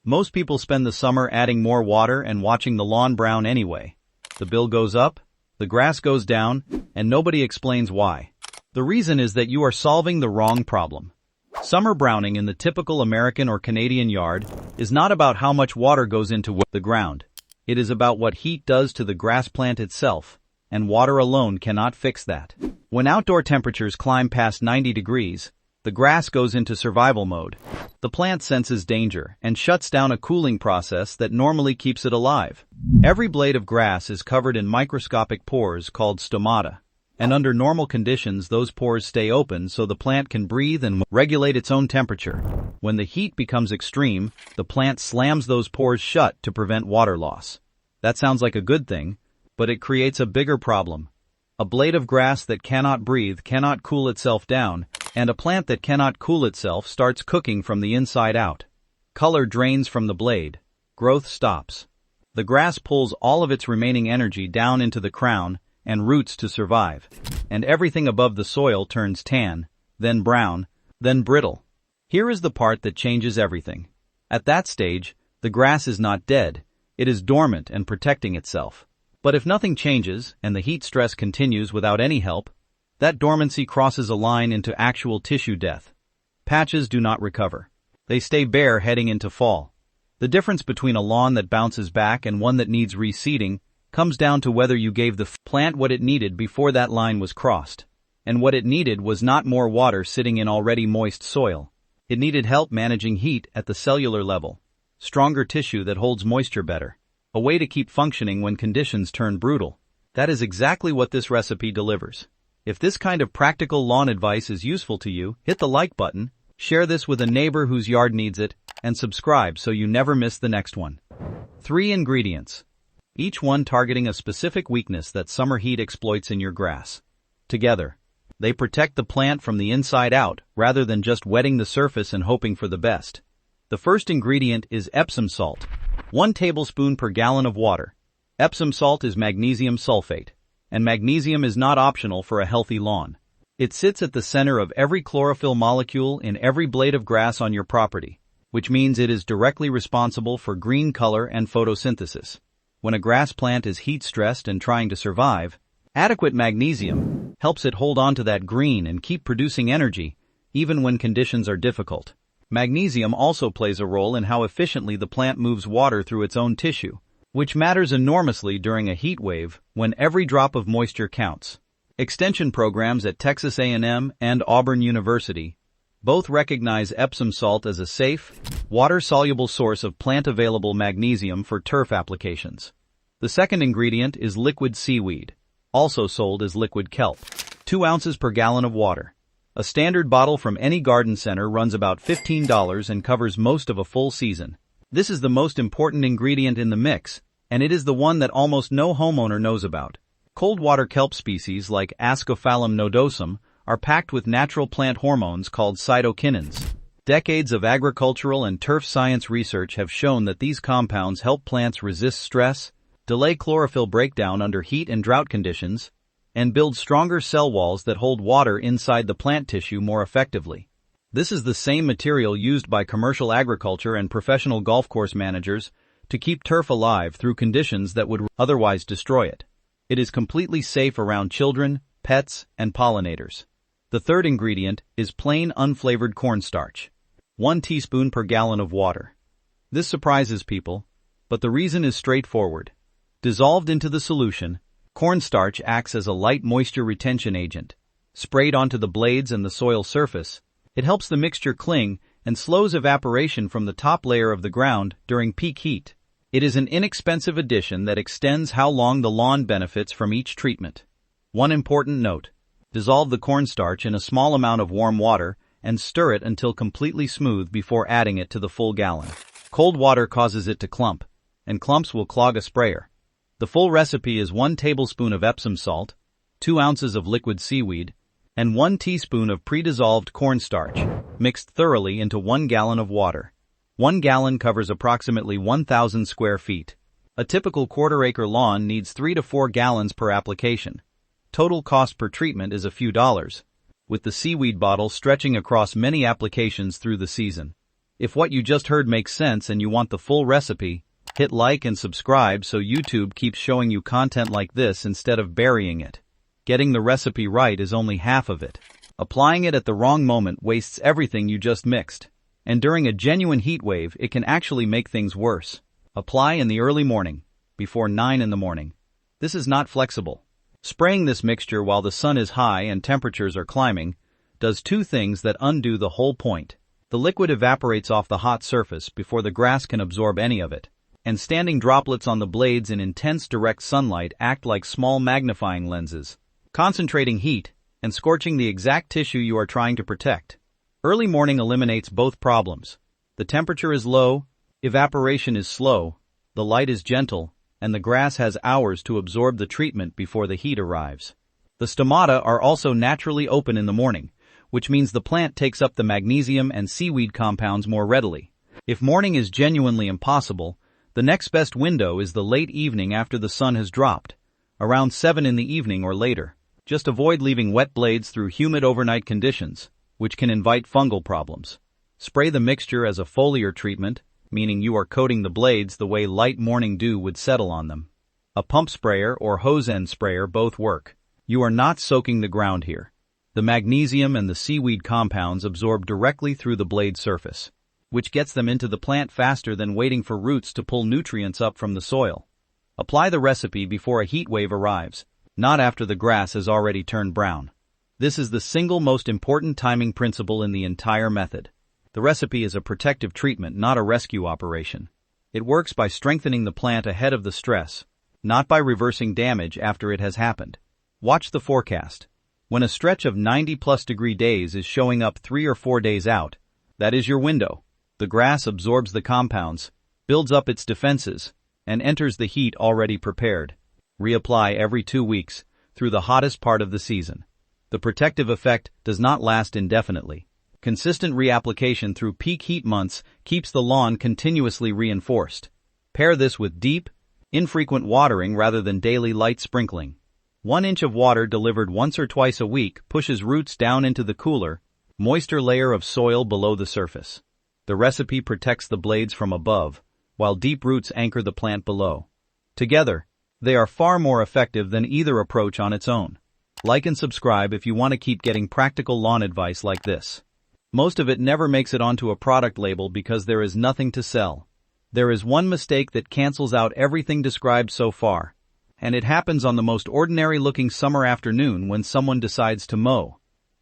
Most people spend the summer adding more water and watching the lawn brown anyway. The bill goes up, the grass goes down, and nobody explains why. The reason is that you are solving the wrong problem. Summer browning in the typical American or Canadian yard is not about how much water goes into the ground. It is about what heat does to the grass plant itself, and water alone cannot fix that. When outdoor temperatures climb past 90 degrees, the grass goes into survival mode. The plant senses danger and shuts down a cooling process that normally keeps it alive. Every blade of grass is covered in microscopic pores called stomata, and under normal conditions those pores stay open so the plant can breathe and regulate its own temperature. When the heat becomes extreme, the plant slams those pores shut to prevent water loss. That sounds like a good thing, but it creates a bigger problem. A blade of grass that cannot breathe cannot cool itself down, and a plant that cannot cool itself starts cooking from the inside out. Color drains from the blade. Growth stops. The grass pulls all of its remaining energy down into the crown and roots to survive, and everything above the soil turns tan, then brown, then brittle. Here is the part that changes everything. At that stage, the grass is not dead, it is dormant and protecting itself. But if nothing changes and the heat stress continues without any help, that dormancy crosses a line into actual tissue death. Patches do not recover. They stay bare heading into fall. The difference between a lawn that bounces back and one that needs reseeding comes down to whether you gave the plant what it needed before that line was crossed. And what it needed was not more water sitting in already moist soil. It needed help managing heat at the cellular level, stronger tissue that holds moisture better, a way to keep functioning when conditions turn brutal. That is exactly what this recipe delivers. If this kind of practical lawn advice is useful to you, hit the like button, share this with a neighbor whose yard needs it, and subscribe so you never miss the next one. 3 ingredients, each one targeting a specific weakness that summer heat exploits in your grass. Together, they protect the plant from the inside out rather than just wetting the surface and hoping for the best. The first ingredient is Epsom salt. 1 tablespoon per gallon of water. Epsom salt is magnesium sulfate, and magnesium is not optional for a healthy lawn. It sits at the center of every chlorophyll molecule in every blade of grass on your property, which means it is directly responsible for green color and photosynthesis. When a grass plant is heat-stressed and trying to survive, adequate magnesium helps it hold on to that green and keep producing energy, even when conditions are difficult. Magnesium also plays a role in how efficiently the plant moves water through its own tissue, which matters enormously during a heat wave when every drop of moisture counts. Extension programs at Texas A&M and Auburn University both recognize Epsom salt as a safe, water-soluble source of plant-available magnesium for turf applications. The second ingredient is liquid seaweed, also sold as liquid kelp. 2 ounces per gallon of water. A standard bottle from any garden center runs about $15 and covers most of a full season. This is the most important ingredient in the mix, and it is the one that almost no homeowner knows about. Cold water kelp species like Ascophyllum nodosum are packed with natural plant hormones called cytokinins. Decades of agricultural and turf science research have shown that these compounds help plants resist stress, delay chlorophyll breakdown under heat and drought conditions, and build stronger cell walls that hold water inside the plant tissue more effectively. This is the same material used by commercial agriculture and professional golf course managers to keep turf alive through conditions that would otherwise destroy it. It is completely safe around children, pets, and pollinators. The third ingredient is plain unflavored cornstarch. 1 teaspoon per gallon of water. This surprises people, but the reason is straightforward. Dissolved into the solution, cornstarch acts as a light moisture retention agent. Sprayed onto the blades and the soil surface, it helps the mixture cling and slows evaporation from the top layer of the ground during peak heat. It is an inexpensive addition that extends how long the lawn benefits from each treatment. One important note: dissolve the cornstarch in a small amount of warm water and stir it until completely smooth before adding it to the full gallon. Cold water causes it to clump, and clumps will clog a sprayer. The full recipe is 1 tablespoon of Epsom salt, 2 ounces of liquid seaweed, and 1 teaspoon of pre-dissolved cornstarch, mixed thoroughly into 1 gallon of water. 1 gallon covers approximately 1,000 square feet. A typical quarter-acre lawn needs 3 to 4 gallons per application. Total cost per treatment is a few dollars, with the seaweed bottle stretching across many applications through the season. If what you just heard makes sense and you want the full recipe, hit like and subscribe so YouTube keeps showing you content like this instead of burying it. Getting the recipe right is only half of it. Applying it at the wrong moment wastes everything you just mixed. And during a genuine heat wave, it can actually make things worse. Apply in the early morning, before 9 in the morning. This is not flexible. Spraying this mixture while the sun is high and temperatures are climbing does two things that undo the whole point. The liquid evaporates off the hot surface before the grass can absorb any of it, and standing droplets on the blades in intense direct sunlight act like small magnifying lenses, concentrating heat and scorching the exact tissue you are trying to protect. Early morning eliminates both problems. The temperature is low, evaporation is slow, the light is gentle, and the grass has hours to absorb the treatment before the heat arrives. The stomata are also naturally open in the morning, which means the plant takes up the magnesium and seaweed compounds more readily. If morning is genuinely impossible, the next best window is the late evening after the sun has dropped, around 7 in the evening or later. Just avoid leaving wet blades through humid overnight conditions, which can invite fungal problems. Spray the mixture as a foliar treatment, meaning you are coating the blades the way light morning dew would settle on them. A pump sprayer or hose end sprayer both work. You are not soaking the ground here. The magnesium and the seaweed compounds absorb directly through the blade surface, which gets them into the plant faster than waiting for roots to pull nutrients up from the soil. Apply the recipe before a heat wave arrives, not after the grass has already turned brown. This is the single most important timing principle in the entire method. The recipe is a protective treatment, not a rescue operation. It works by strengthening the plant ahead of the stress, not by reversing damage after it has happened. Watch the forecast. When a stretch of 90+ degree days is showing up 3 or 4 days out, that is your window. The grass absorbs the compounds, builds up its defenses, and enters the heat already prepared. Reapply every 2 weeks, through the hottest part of the season. The protective effect does not last indefinitely. Consistent reapplication through peak heat months keeps the lawn continuously reinforced. Pair this with deep, infrequent watering rather than daily light sprinkling. 1 inch of water delivered once or twice a week pushes roots down into the cooler, moister layer of soil below the surface. The recipe protects the blades from above, while deep roots anchor the plant below. Together, they are far more effective than either approach on its own. Like and subscribe if you want to keep getting practical lawn advice like this. Most of it never makes it onto a product label because there is nothing to sell. There is one mistake that cancels out everything described so far, and it happens on the most ordinary-looking summer afternoon when someone decides to mow.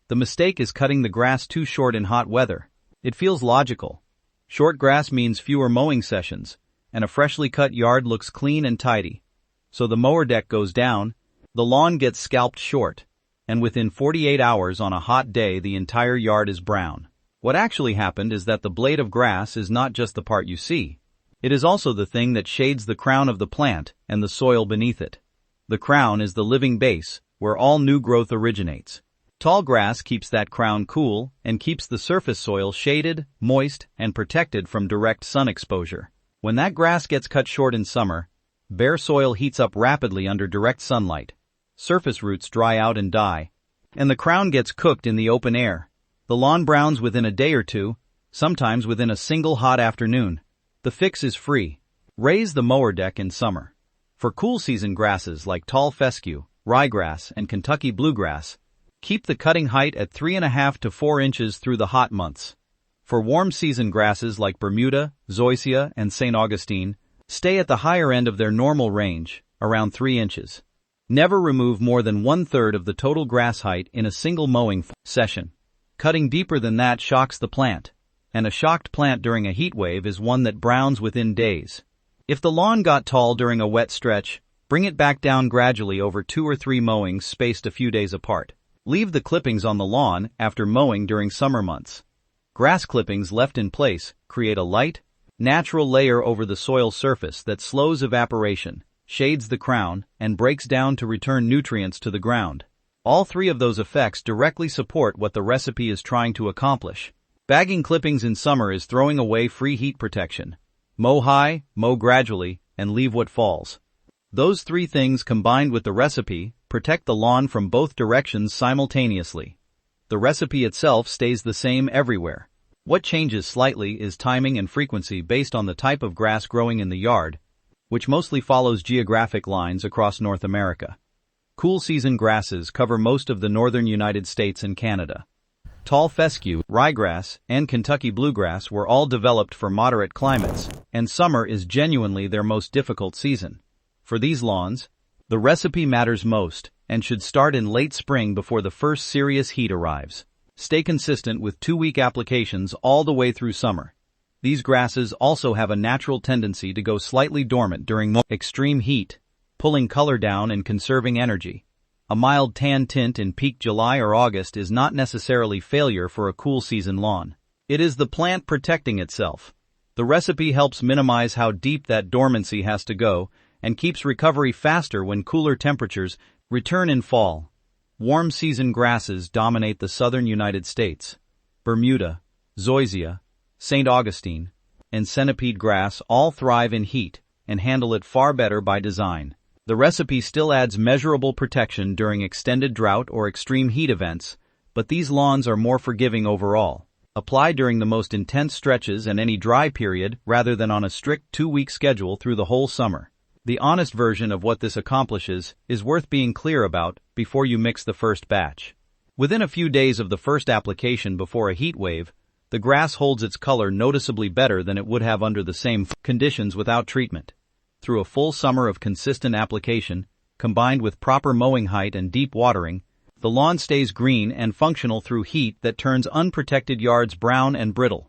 The mistake is cutting the grass too short in hot weather. It feels logical. Short grass means fewer mowing sessions, and a freshly cut yard looks clean and tidy. So the mower deck goes down, the lawn gets scalped short, and within 48 hours on a hot day the entire yard is brown. What actually happened is that the blade of grass is not just the part you see. It is also the thing that shades the crown of the plant and the soil beneath it. The crown is the living base, where all new growth originates. Tall grass keeps that crown cool and keeps the surface soil shaded, moist, and protected from direct sun exposure. When that grass gets cut short in summer, bare soil heats up rapidly under direct sunlight. Surface roots dry out and die, and the crown gets cooked in the open air. The lawn browns within a day or two, sometimes within a single hot afternoon. The fix is free. Raise the mower deck in summer. For cool season grasses like tall fescue, ryegrass, and Kentucky bluegrass, keep the cutting height at 3.5 to 4 inches through the hot months. For warm season grasses like Bermuda, Zoysia, and St. Augustine, stay at the higher end of their normal range, around 3 inches. Never remove more than 1/3 of the total grass height in a single mowing session. Cutting deeper than that shocks the plant, and a shocked plant during a heat wave is one that browns within days. If the lawn got tall during a wet stretch, bring it back down gradually over 2 or 3 mowings spaced a few days apart. Leave the clippings on the lawn after mowing during summer months. Grass clippings left in place create a light, natural layer over the soil surface that slows evaporation, shades the crown, and breaks down to return nutrients to the ground. All 3 of those effects directly support what the recipe is trying to accomplish. Bagging clippings in summer is throwing away free heat protection. Mow high, mow gradually, and leave what falls. Those 3 things combined with the recipe protect the lawn from both directions simultaneously. The recipe itself stays the same everywhere. What changes slightly is timing and frequency based on the type of grass growing in the yard, which mostly follows geographic lines across North America. Cool season grasses cover most of the northern United States and Canada. Tall fescue, ryegrass, and Kentucky bluegrass were all developed for moderate climates, and summer is genuinely their most difficult season. For these lawns, the recipe matters most and should start in late spring before the first serious heat arrives. Stay consistent with 2-week applications all the way through summer. These grasses also have a natural tendency to go slightly dormant during extreme heat, pulling color down and conserving energy. A mild tan tint in peak July or August is not necessarily failure for a cool season lawn. It is the plant protecting itself. The recipe helps minimize how deep that dormancy has to go and keeps recovery faster when cooler temperatures return in fall. Warm season grasses dominate the southern United States. Bermuda, zoysia, St. Augustine, and centipede grass all thrive in heat and handle it far better by design. The recipe still adds measurable protection during extended drought or extreme heat events, but these lawns are more forgiving overall. Apply during the most intense stretches and any dry period rather than on a strict 2-week schedule through the whole summer. The honest version of what this accomplishes is worth being clear about before you mix the first batch. Within a few days of the first application before a heat wave, the grass holds its color noticeably better than it would have under the same conditions without treatment. Through a full summer of consistent application, combined with proper mowing height and deep watering, the lawn stays green and functional through heat that turns unprotected yards brown and brittle.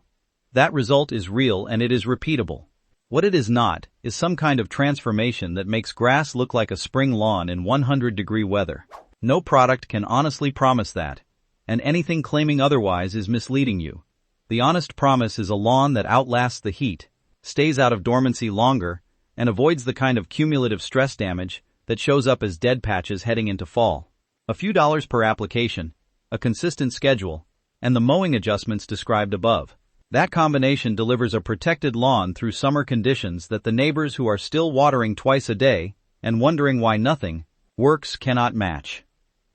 That result is real and it is repeatable. What it is not is some kind of transformation that makes grass look like a spring lawn in 100-degree weather. No product can honestly promise that, and anything claiming otherwise is misleading you. The honest promise is a lawn that outlasts the heat, stays out of dormancy longer, and avoids the kind of cumulative stress damage that shows up as dead patches heading into fall. A few dollars per application, a consistent schedule, and the mowing adjustments described above. That combination delivers a protected lawn through summer conditions that the neighbors who are still watering twice a day and wondering why nothing works cannot match.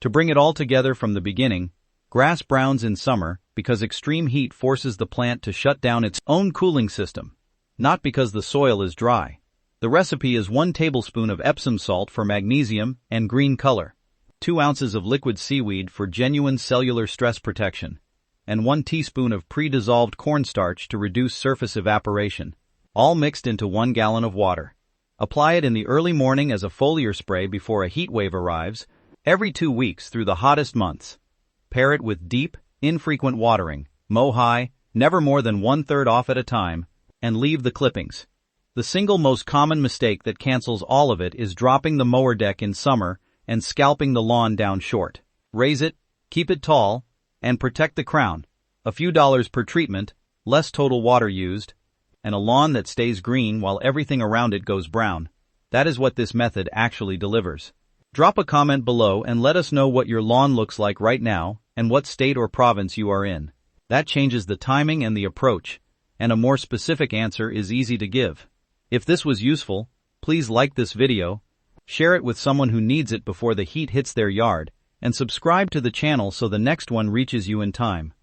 To bring it all together from the beginning, grass browns in summer because extreme heat forces the plant to shut down its own cooling system, not because the soil is dry. The recipe is 1 tablespoon of Epsom salt for magnesium and green color, 2 ounces of liquid seaweed for genuine cellular stress protection, and 1 teaspoon of pre-dissolved cornstarch to reduce surface evaporation, all mixed into 1 gallon of water. Apply it in the early morning as a foliar spray before a heat wave arrives, every 2 weeks through the hottest months. Pair it with deep, infrequent watering, mow high, never more than 1/3 off at a time, and leave the clippings. The single most common mistake that cancels all of it is dropping the mower deck in summer and scalping the lawn down short. Raise it, keep it tall, and protect the crown. A few dollars per treatment, less total water used, and a lawn that stays green while everything around it goes brown. That is what this method actually delivers. Drop a comment below and let us know what your lawn looks like right now and what state or province you are in. That changes the timing and the approach, and a more specific answer is easy to give. If this was useful, please like this video, share it with someone who needs it before the heat hits their yard, and subscribe to the channel so the next one reaches you in time.